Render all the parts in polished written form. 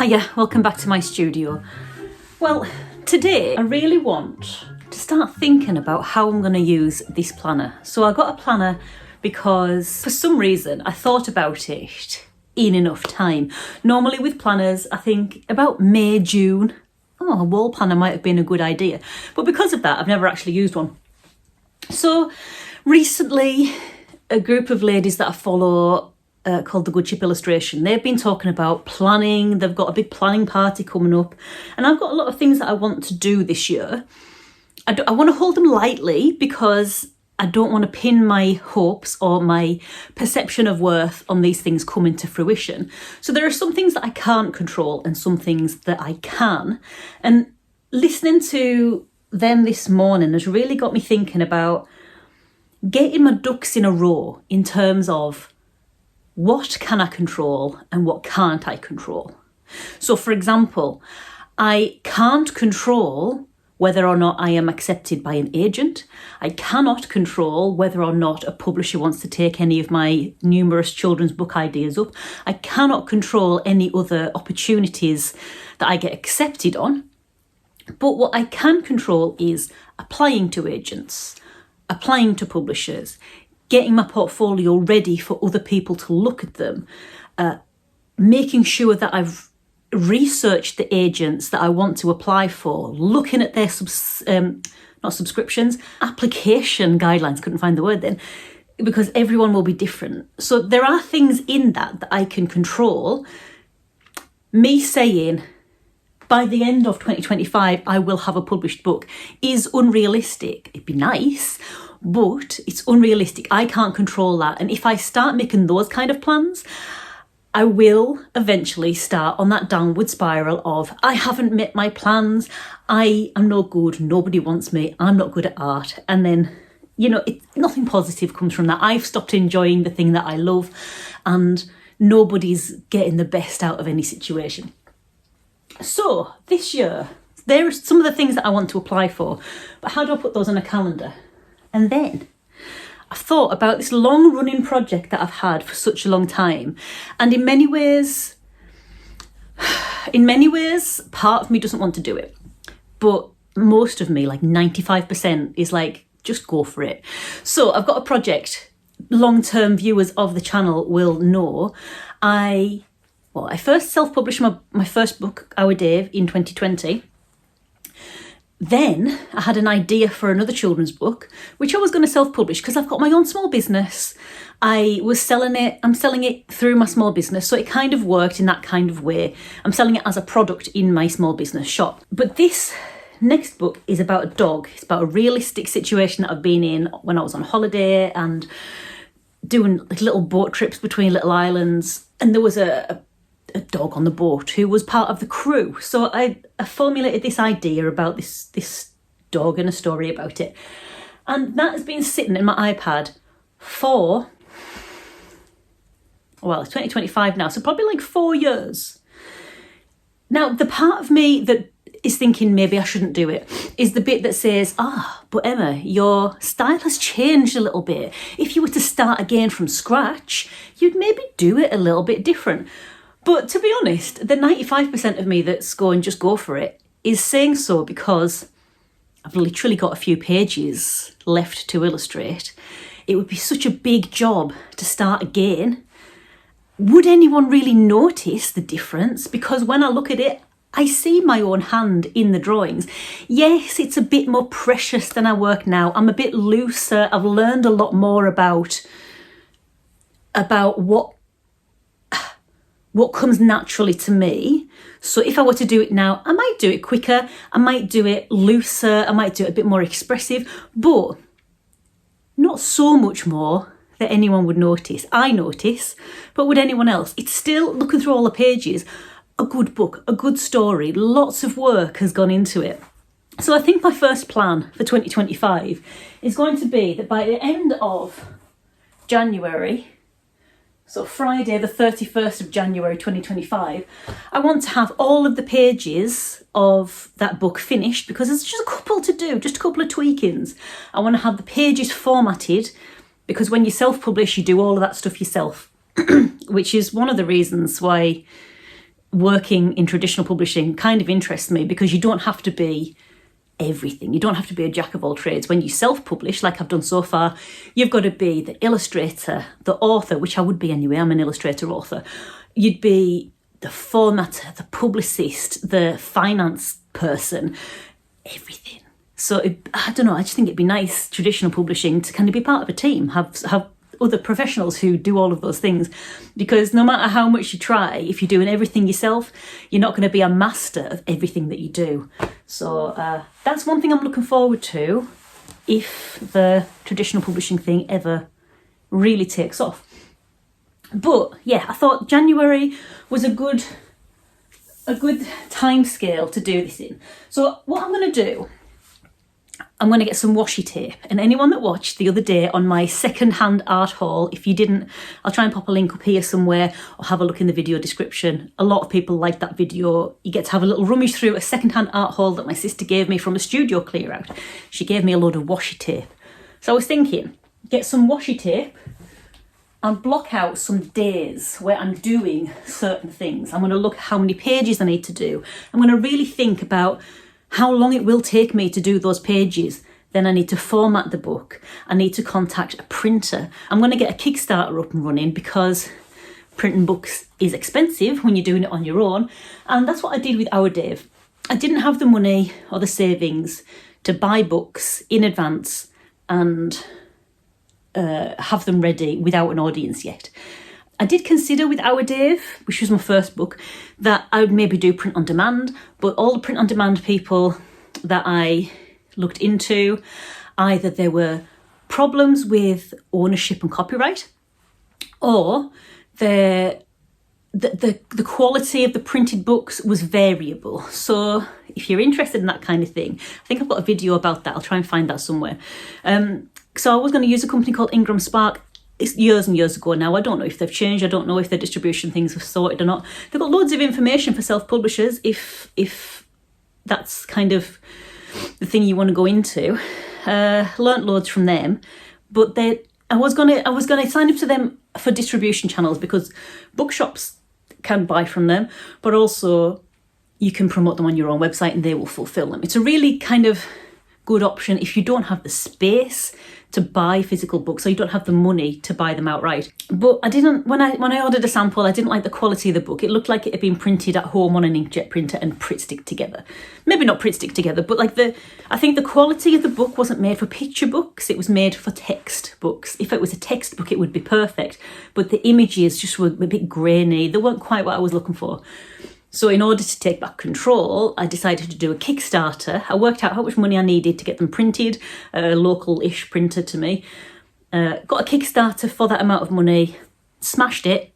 Hiya, welcome back to my studio. Well, today I really want to start thinking about how I'm going to use this planner. So I got a planner because for some reason I thought about it in enough time. Normally with planners, I think about May, June, a wall planner might have been a good idea. But because of that, I've never actually used one. So recently, a group of ladies that I follow called the Woodthorpe Illustration, they've been talking about planning. They've got a big planning party coming up, and I've got a lot of things that I want to do this year. I want to hold them lightly because I don't want to pin my hopes or my perception of worth on these things coming to fruition. So there are some things that I can't control and some things that I can. And listening to them this morning has really got me thinking about getting my ducks in a row in terms of what can I control and what can't I control? So for example, I can't control whether or not I am accepted by an agent. I cannot control whether or not a publisher wants to take any of my numerous children's book ideas up. I cannot control any other opportunities that I get accepted on. But what I can control is applying to agents, applying to publishers, getting my portfolio ready for other people to look at them, making sure that I've researched the agents that I want to apply for, looking at their application guidelines, couldn't find the word then, because everyone will be different. So there are things in that I can control. Me saying by the end of 2025, I will have a published book is unrealistic. It'd be nice, but it's unrealistic. I can't control that. And if I start making those kind of plans, I will eventually start on that downward spiral of I haven't met my plans, I am no good, nobody wants me, I'm not good at art. And then, nothing positive comes from that. I've stopped enjoying the thing that I love and nobody's getting the best out of any situation. So this year, there are some of the things that I want to apply for, but how do I put those on a calendar? And then I've thought about this long running project that I've had for such a long time. And in many ways, part of me doesn't want to do it. But most of me, like 95%, is like, just go for it. So I've got a project. Long-term viewers of the channel will know. I first self-published my first book, Our Dave, in 2020. Then I had an idea for another children's book, which I was going to self-publish because I've got my own small business. I'm selling it through my small business. So it kind of worked in that kind of way. I'm selling it as a product in my small business shop. But this next book is about a dog. It's about a realistic situation that I've been in when I was on holiday and doing little boat trips between little islands. And there was a dog on the boat who was part of the crew. So I formulated this idea about this dog and a story about it. And that has been sitting in my iPad for, it's 2025 now, so probably like 4 years. Now, the part of me that is thinking maybe I shouldn't do it is the bit that says, but Emma, your style has changed a little bit. If you were to start again from scratch, you'd maybe do it a little bit different. But to be honest, the 95% of me that's going, just go for it, is saying so because I've literally got a few pages left to illustrate. It would be such a big job to start again. Would anyone really notice the difference? Because when I look at it, I see my own hand in the drawings. Yes, it's a bit more precious than I work now. I'm a bit looser. I've learned a lot more about what comes naturally to me. So if I were to do it now, I might do it quicker, I might do it looser, I might do it a bit more expressive, but not so much more that anyone would notice. I notice, but would anyone else? It's still, looking through all the pages, a good book, a good story, lots of work has gone into it. So I think my first plan for 2025 is going to be that by the end of January, so Friday the 31st of January 2025, I want to have all of the pages of that book finished, because there's just a couple to do, just a couple of tweakings. I want to have the pages formatted, because when you self-publish, you do all of that stuff yourself, which is one of the reasons why working in traditional publishing kind of interests me, because you don't have to be everything. You don't have to be a jack of all trades. When you self-publish, like I've done so far, you've got to be the illustrator, the author, which I would be anyway, I'm an illustrator author. You'd be the formatter, the publicist, the finance person, everything. So I don't know, I just think it'd be nice, traditional publishing, to kind of be part of a team, have other professionals who do all of those things, because no matter how much you try, if you're doing everything yourself, you're not going to be a master of everything that you do. So that's one thing I'm looking forward to if the traditional publishing thing ever really takes off. But yeah, I thought January was a good time scale to do this in. So what I'm going to do, I'm going to get some washi tape, and anyone that watched the other day on my second-hand art haul, if you didn't, I'll try and pop a link up here somewhere, or have a look in the video description. A lot of people like that video. You get to have a little rummage through a second-hand art haul that my sister gave me from a studio clear out. She gave me a load of washi tape. So I was thinking, get some washi tape and block out some days where I'm doing certain things. I'm going to look at how many pages I need to do. I'm going to really think about how long it will take me to do those pages. Then I need to format the book. I need to contact a printer. I'm going to get a Kickstarter up and running, because printing books is expensive when you're doing it on your own. And that's what I did with Our Dave. I didn't have the money or the savings to buy books in advance and have them ready without an audience yet. I did consider with Our Dave, which was my first book, that I would maybe do print on demand, but all the print on demand people that I looked into, either there were problems with ownership and copyright, or the quality of the printed books was variable. So if you're interested in that kind of thing, I think I've got a video about that. I'll try and find that somewhere. So I was going to use a company called Ingram Spark. It's years and years ago now. I don't know if they've changed. I don't know if their distribution things have sorted or not. They've got loads of information for self-publishers if that's kind of the thing you want to go into. Learnt loads from them, but I was gonna sign up to them for distribution channels, because bookshops can buy from them, but also you can promote them on your own website and they will fulfill them. It's a really kind of good option if you don't have the space to buy physical books, or you don't have the money to buy them outright. But I didn't, when I ordered a sample, I didn't like the quality of the book. It looked like it had been printed at home on an inkjet printer and Pritt stick together. Maybe not Pritt stick together, but like I think the quality of the book wasn't made for picture books, it was made for text books. If it was a text book, it would be perfect, but the images just were a bit grainy. They weren't quite what I was looking for. So in order to take back control, I decided to do a Kickstarter. I worked out how much money I needed to get them printed, a local-ish printer to me. Got a Kickstarter for that amount of money, smashed it,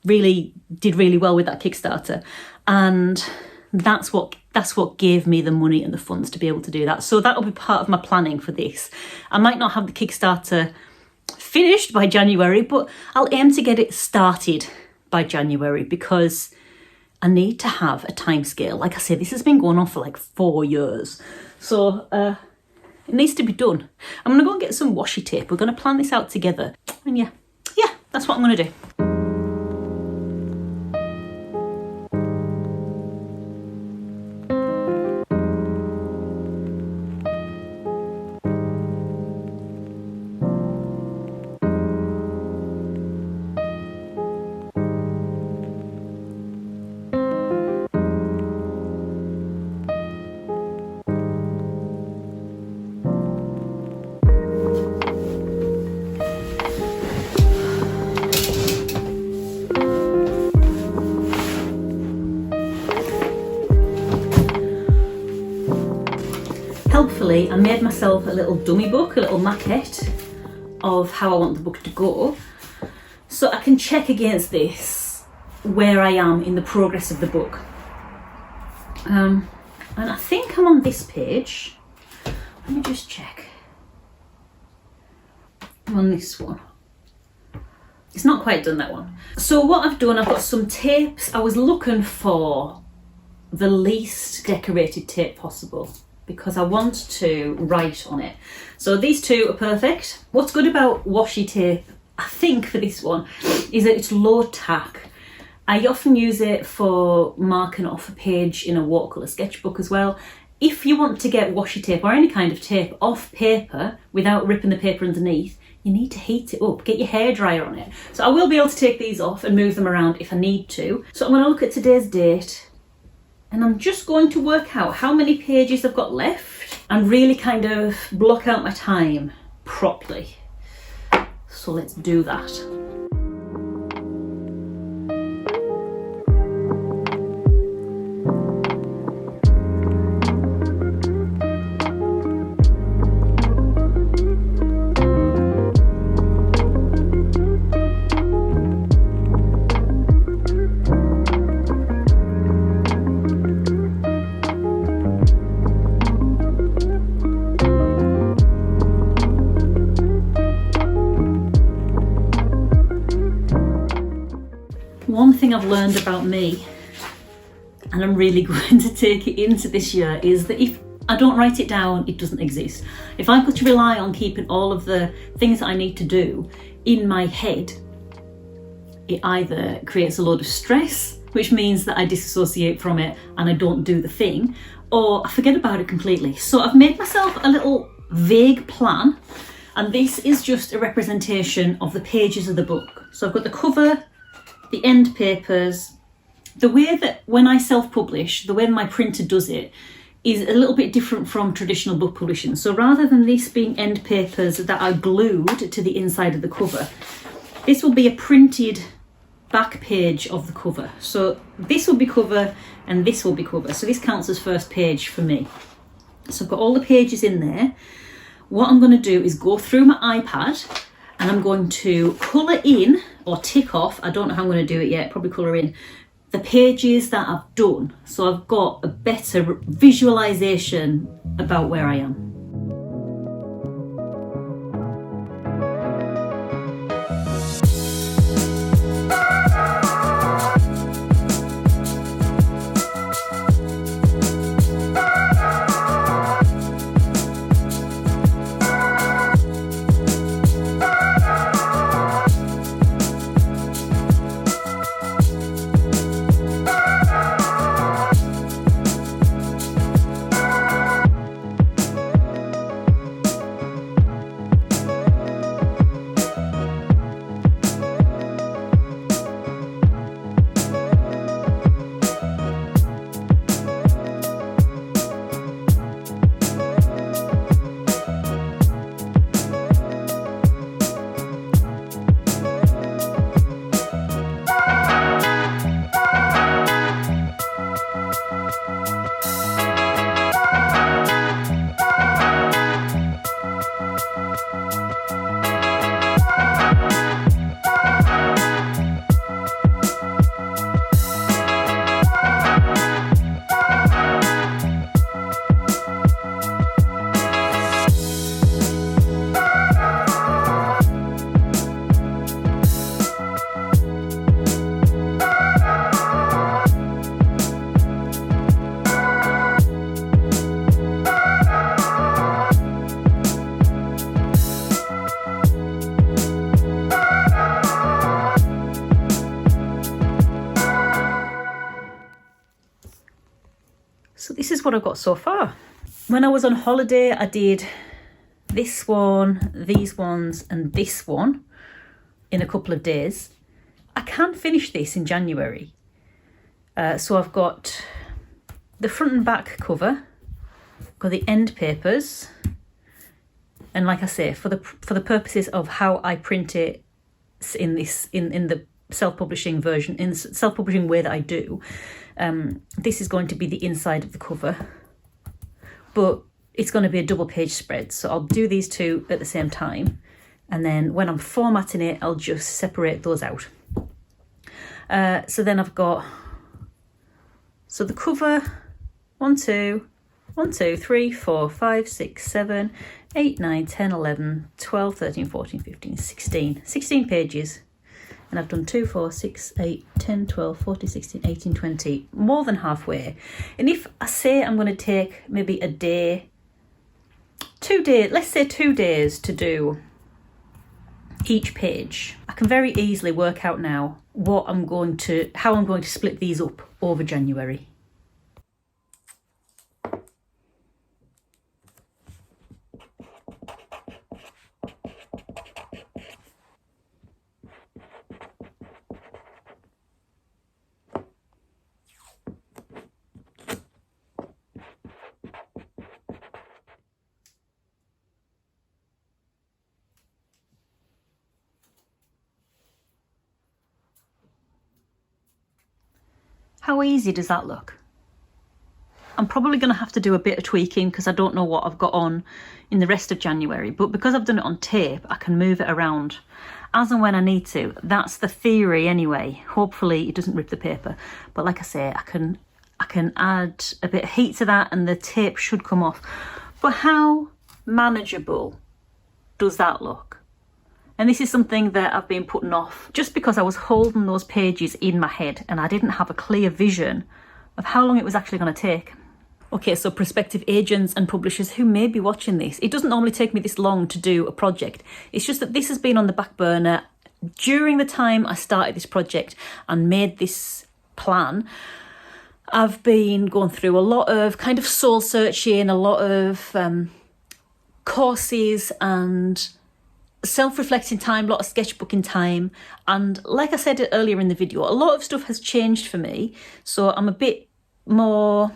did really well with that Kickstarter. And that's what gave me the money and the funds to be able to do that. So that'll be part of my planning for this. I might not have the Kickstarter finished by January, but I'll aim to get it started by January, because I need to have a time scale. Like I say, this has been going on for like 4 years. So it needs to be done. I'm gonna go and get some washi tape. We're gonna plan this out together. And yeah, that's what I'm gonna do. I made myself a little dummy book, a little maquette of how I want the book to go, so I can check against this where I am in the progress of the book. And I think I'm on this page. Let me just check. I'm on this one. It's not quite done, that one. So what I've done, I've got some tapes. I was looking for the least decorated tape possible because I want to write on it. So these two are perfect. What's good about washi tape, I think, for this one, is that it's low tack. I often use it for marking off a page in a watercolour sketchbook as well. If you want to get washi tape or any kind of tape off paper without ripping the paper underneath, you need to heat it up, get your hairdryer on it. So I will be able to take these off and move them around if I need to. So I'm going to look at today's date and I'm just going to work out how many pages I've got left and really kind of block out my time properly. So let's do that. One thing I've learned about me, and I'm really going to take it into this year, is that if I don't write it down, it doesn't exist. If I've got to rely on keeping all of the things that I need to do in my head, it either creates a load of stress, which means that I disassociate from it and I don't do the thing, or I forget about it completely. So I've made myself a little vague plan, and this is just a representation of the pages of the book. So I've got the cover, the end papers. The way that when I self-publish, the way my printer does it is a little bit different from traditional book publishing. So rather than this being end papers that are glued to the inside of the cover, this will be a printed back page of the cover. So this will be cover and this will be cover. So this counts as first page for me. So I've got all the pages in there. What I'm going to do is go through my iPad and I'm going to colour in or tick off, I don't know how I'm going to do it yet, probably colour in, the pages that I've done. So I've got a better visualisation about where I am. So this is what I've got so far. When I was on holiday, I did this one, these ones, and this one in a couple of days. I can finish this in January. So I've got the front and back cover, got the end papers, and like I say, for the purposes of how I print it in the self-publishing version, in the self-publishing way that I do, this is going to be the inside of the cover. But it's going to be a double page spread. So I'll do these two at the same time. And then when I'm formatting it, I'll just separate those out. So then I've got, so the cover, 1, 2, 3, 4, 5, 6, 7, 8, 9, 10, 11, 12, 13, 14, 15, 16 pages. And I've done 2, 4, 6, 8, 10, 12, 14, 16, 18, 20, more than halfway. And if I say I'm going to take maybe a day, 2 days, let's say 2 days to do each page, I can very easily work out now how I'm going to split these up over January. How easy does that look? I'm probably going to have to do a bit of tweaking because I don't know what I've got on in the rest of January, but because I've done it on tape, I can move it around as and when I need to. That's the theory anyway. Hopefully it doesn't rip the paper, but like I say, I can add a bit of heat to that and the tape should come off. But how manageable does that look? And this is something that I've been putting off just because I was holding those pages in my head and I didn't have a clear vision of how long it was actually going to take. Okay, so prospective agents and publishers who may be watching this, it doesn't normally take me this long to do a project. It's just that this has been on the back burner during the time I started this project and made this plan. I've been going through a lot of kind of soul searching, a lot of courses and self-reflecting time, a lot of sketchbooking time, and like I said earlier in the video, a lot of stuff has changed for me, so I'm a bit more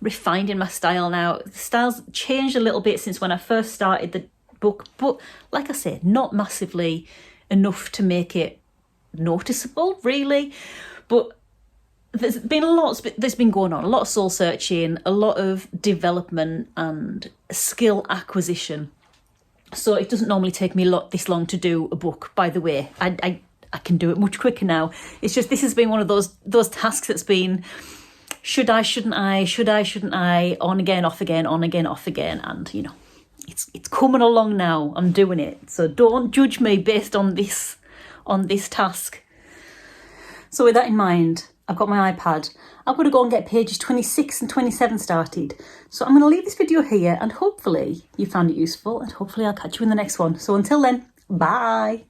refined in my style now. The style's changed a little bit since when I first started the book, but like I said, not massively enough to make it noticeable really. But there's been a lot that's been going on, a lot of soul searching, a lot of development and skill acquisition. So it doesn't normally take me this long to do a book, by the way. I can do it much quicker now. It's just this has been one of those tasks that's been should I, shouldn't I, should I, shouldn't I, on again, off again, on again, off again. And, you know, it's coming along now. I'm doing it. So don't judge me based on this task. So with that in mind, I've got my iPad. I'm going to go and get pages 26 and 27 started. So I'm going to leave this video here and hopefully you found it useful and hopefully I'll catch you in the next one. So until then, bye.